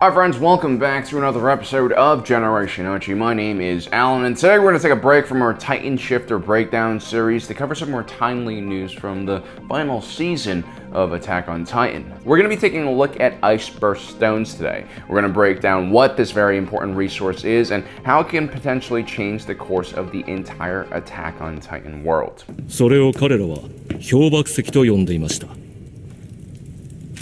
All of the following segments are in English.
Hi friends, welcome back to another episode of Generation Ochi. My name is Alan, and today we're going to take a break from our Titan Shifter Breakdown series to cover some more timely news from the final season of Attack on Titan. We're going to be taking a look at Iceburst Stones today. We're going to break down what this very important resource is and how it can potentially change the course of the entire Attack on Titan world. それを彼らは氷瀑石と呼んでいました。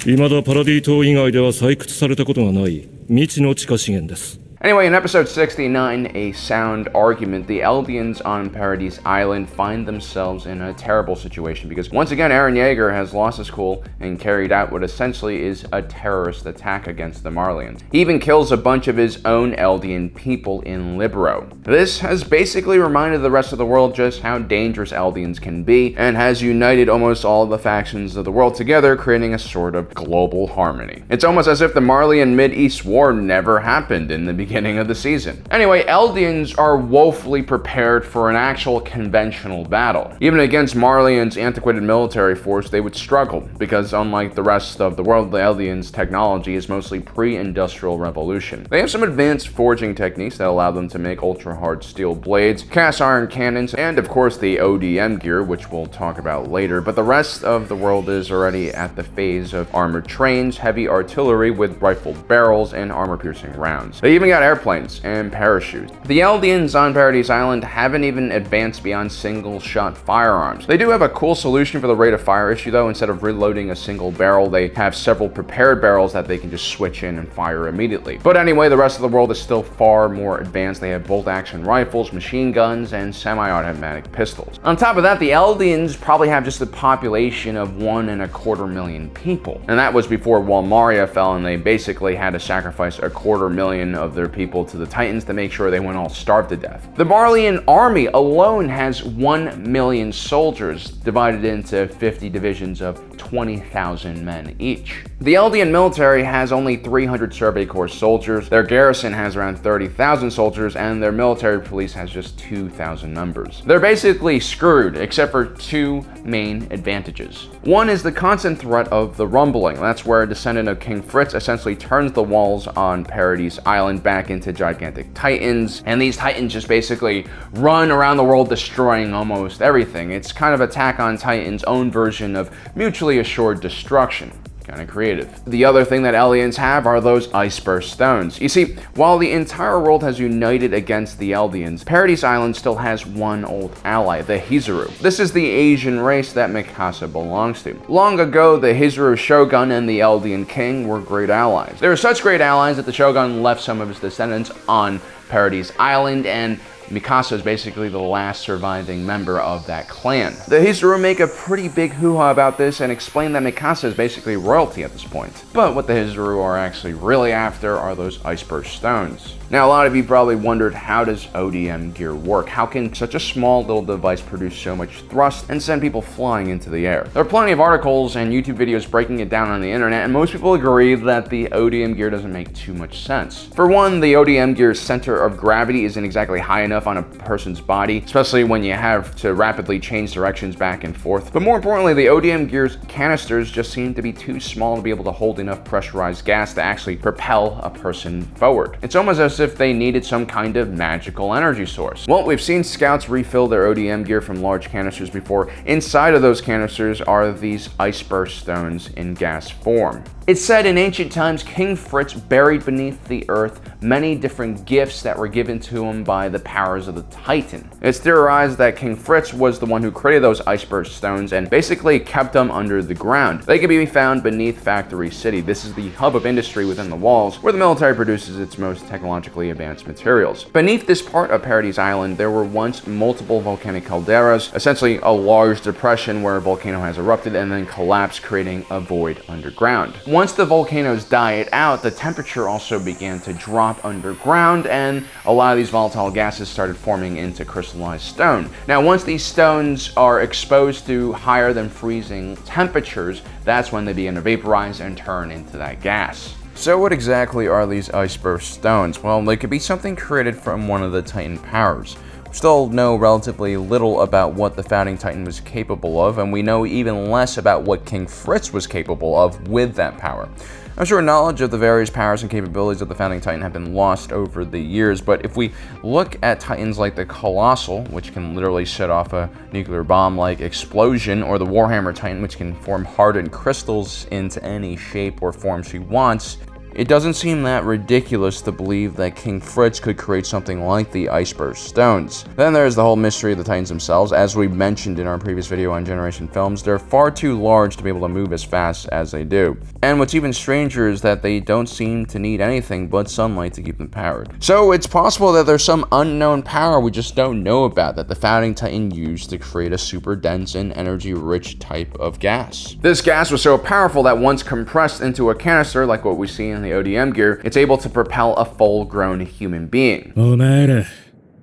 未だパラディ島以外では採掘されたことがない未知の地下資源です。 Anyway, in episode 69, A Sound Argument, the Eldians on Paradis Island find themselves in a terrible situation because once again Eren Yeager has lost his cool and carried out what essentially is a terrorist attack against the Marlians. He even kills a bunch of his own Eldian people in Libero. This has basically reminded the rest of the world just how dangerous Eldians can be and has united almost all of the factions of the world together, creating a sort of global harmony. It's almost as if the Marlian Mid-East War never happened in the beginning of the season. Anyway, Eldians are woefully prepared for an actual conventional battle. Even against Marlian's antiquated military force, they would struggle, because unlike the rest of the world, the Eldians' technology is mostly pre-industrial revolution. They have some advanced forging techniques that allow them to make ultra-hard steel blades, cast iron cannons, and of course the ODM gear, which we'll talk about later, but the rest of the world is already at the phase of armored trains, heavy artillery with rifled barrels, and armor-piercing rounds. They even got airplanes and parachutes. The Eldians on Paradis Island haven't even advanced beyond single-shot firearms. They do have a cool solution for the rate of fire issue though. Instead of reloading a single barrel, they have several prepared barrels that they can just switch in and fire immediately. But anyway, the rest of the world is still far more advanced. They have bolt-action rifles, machine guns, and semi-automatic pistols. On top of that, the Eldians probably have just a population of 1.25 million people. And that was before Walmaria fell and they basically had to sacrifice 250,000 of their people to the Titans to make sure they wouldn't all starve to death. The Marlian army alone has 1 million soldiers divided into 50 divisions of 20,000 men each. The Eldian military has only 300 Survey Corps soldiers, their garrison has around 30,000 soldiers, and their military police has just 2,000 members. They're basically screwed, except for two main advantages. One is the constant threat of the rumbling. That's where a descendant of King Fritz essentially turns the walls on Paradis Island back into gigantic titans, and these titans just basically run around the world destroying almost everything. It's kind of Attack on Titan's own version of mutually assured destruction. Kind of creative. The other thing that Eldians have are those Iceburst Stones. You see, while the entire world has united against the Eldians, Paradis Island still has one old ally, the Hizuru. This is the Asian race that Mikasa belongs to. Long ago, the Hizuru Shogun and the Eldian King were great allies. They were such great allies that the Shogun left some of his descendants on Paradis Island, and Mikasa is basically the last surviving member of that clan. The Hizuru make a pretty big hoo-ha about this and explain that Mikasa is basically royalty at this point. But what the Hizuru are actually really after are those Iceburst Stones. Now, a lot of you probably wondered, how does ODM gear work? How can such a small little device produce so much thrust and send people flying into the air? There are plenty of articles and YouTube videos breaking it down on the internet, and most people agree that the ODM gear doesn't make too much sense. For one, the ODM gear's center of gravity isn't exactly high enough on a person's body, especially when you have to rapidly change directions back and forth. But more importantly, the ODM gear's canisters just seem to be too small to be able to hold enough pressurized gas to actually propel a person forward. It's almost as if they needed some kind of magical energy source. Well, we've seen scouts refill their ODM gear from large canisters before. Inside of those canisters are these Iceburst Stones in gas form. It's said in ancient times, King Fritz buried beneath the earth many different gifts that were given to him by the powers of the Titan. It's theorized that King Fritz was the one who created those Iceburst Stones and basically kept them under the ground. They can be found beneath Factory City. This is the hub of industry within the walls where the military produces its most technologically advanced materials. Beneath this part of Paradis Island, there were once multiple volcanic calderas, essentially a large depression where a volcano has erupted and then collapsed, creating a void underground. Once the volcanoes died out, the temperature also began to drop underground, and a lot of these volatile gases started forming into crystallized stone. Now, once these stones are exposed to higher than freezing temperatures, that's when they begin to vaporize and turn into that gas. So what exactly are these Iceburst Stones? Well, they could be something created from one of the Titan powers. still know relatively little about what the founding Titan was capable of, and we know even less about what King Fritz was capable of with that power. I'm sure knowledge of the various powers and capabilities of the founding Titan have been lost over the years, but if we look at Titans like the Colossal, which can literally set off a nuclear bomb-like explosion, or the Warhammer Titan, which can form hardened crystals into any shape or form she wants, it doesn't seem that ridiculous to believe that King Fritz could create something like the Iceburst Stones. Then there's the whole mystery of the Titans themselves. As we mentioned in our previous video on Generation Films, they're far too large to be able to move as fast as they do. And what's even stranger is that they don't seem to need anything but sunlight to keep them powered. So it's possible that there's some unknown power we just don't know about that the founding Titan used to create a super dense and energy-rich type of gas. This gas was so powerful that once compressed into a canister, like what we see in the ODM gear, it's able to propel a full-grown human being. お前ら、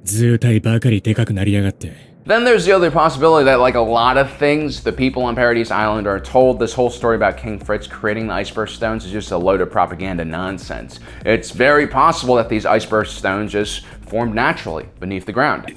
図体ばかりでかくなりやがって。 Then there's the other possibility that, like a lot of things, the people on Paradis Island are told this whole story about King Fritz creating the Iceburst Stones is just a load of propaganda nonsense. It's very possible that these Iceburst Stones just formed naturally beneath the ground.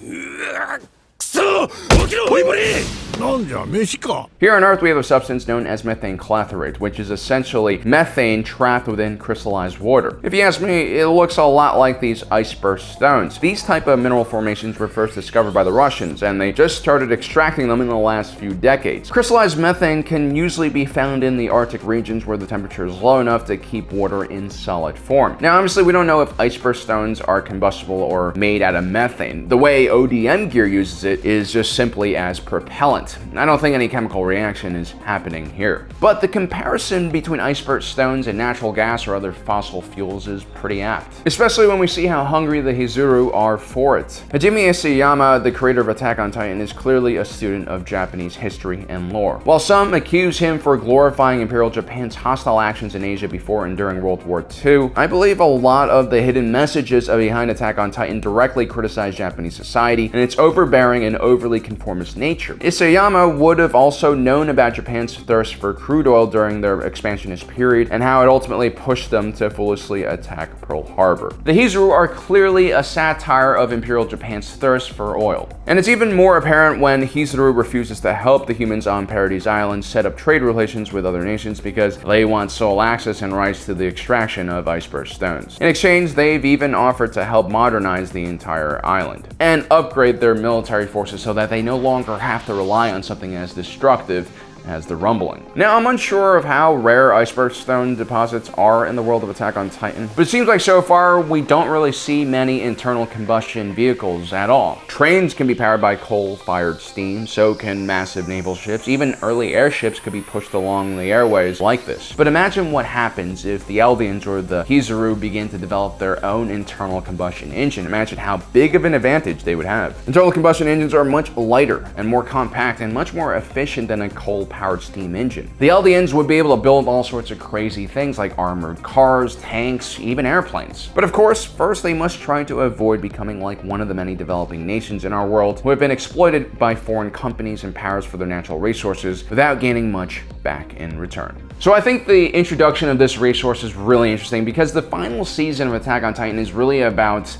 Here on Earth, we have a substance known as methane clathrate, which is essentially methane trapped within crystallized water. If you ask me, it looks a lot like these Iceburst Stones. These type of mineral formations were first discovered by the Russians, and they just started extracting them in the last few decades. Crystallized methane can usually be found in the Arctic regions where the temperature is low enough to keep water in solid form. Now, obviously, we don't know if Iceburst Stones are combustible or made out of methane. The way ODM gear uses it is just simply as propellant. I don't think any chemical reaction is happening here. But the comparison between Iceburst Stones and natural gas or other fossil fuels is pretty apt, especially when we see how hungry the Hizuru are for it. Hajime Isayama, the creator of Attack on Titan, is clearly a student of Japanese history and lore. While some accuse him for glorifying Imperial Japan's hostile actions in Asia before and during World War II, I believe a lot of the hidden messages behind Attack on Titan directly criticize Japanese society and its overbearing and overly conformist nature. Isayama would have also known about Japan's thirst for crude oil during their expansionist period and how it ultimately pushed them to foolishly attack Pearl Harbor. The Hizuru are clearly a satire of Imperial Japan's thirst for oil. And it's even more apparent when Hizuru refuses to help the humans on Paradis Island set up trade relations with other nations because they want sole access and rights to the extraction of Iceburst Stones. In exchange, they've even offered to help modernize the entire island and upgrade their military forces so that they no longer have to rely on something as destructive as the rumbling. Now, I'm unsure of how rare Iceburst Stone deposits are in the world of Attack on Titan, but it seems like so far we don't really see many internal combustion vehicles at all. Trains can be powered by coal-fired steam, so can massive naval ships. Even early airships could be pushed along the airways like this. But imagine what happens if the Eldians or the Hizuru begin to develop their own internal combustion engine. Imagine how big of an advantage they would have. Internal combustion engines are much lighter and more compact and much more efficient than a coal-powered steam engine. The Eldians would be able to build all sorts of crazy things like armored cars, tanks, even airplanes. But of course, first they must try to avoid becoming like one of the many developing nations in our world who have been exploited by foreign companies and powers for their natural resources without gaining much back in return. So I think the introduction of this resource is really interesting because the final season of Attack on Titan is really about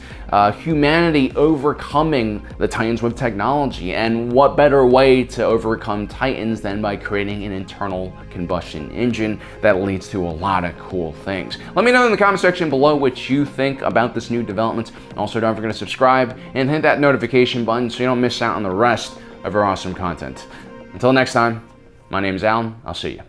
humanity overcoming the Titans with technology, and what better way to overcome Titans than by creating an internal combustion engine that leads to a lot of cool things. Let me know in the comment section below what you think about this new development. Also, don't forget to subscribe and hit that notification button so you don't miss out on the rest of our awesome content. Until next time, my name is Alan. I'll see you.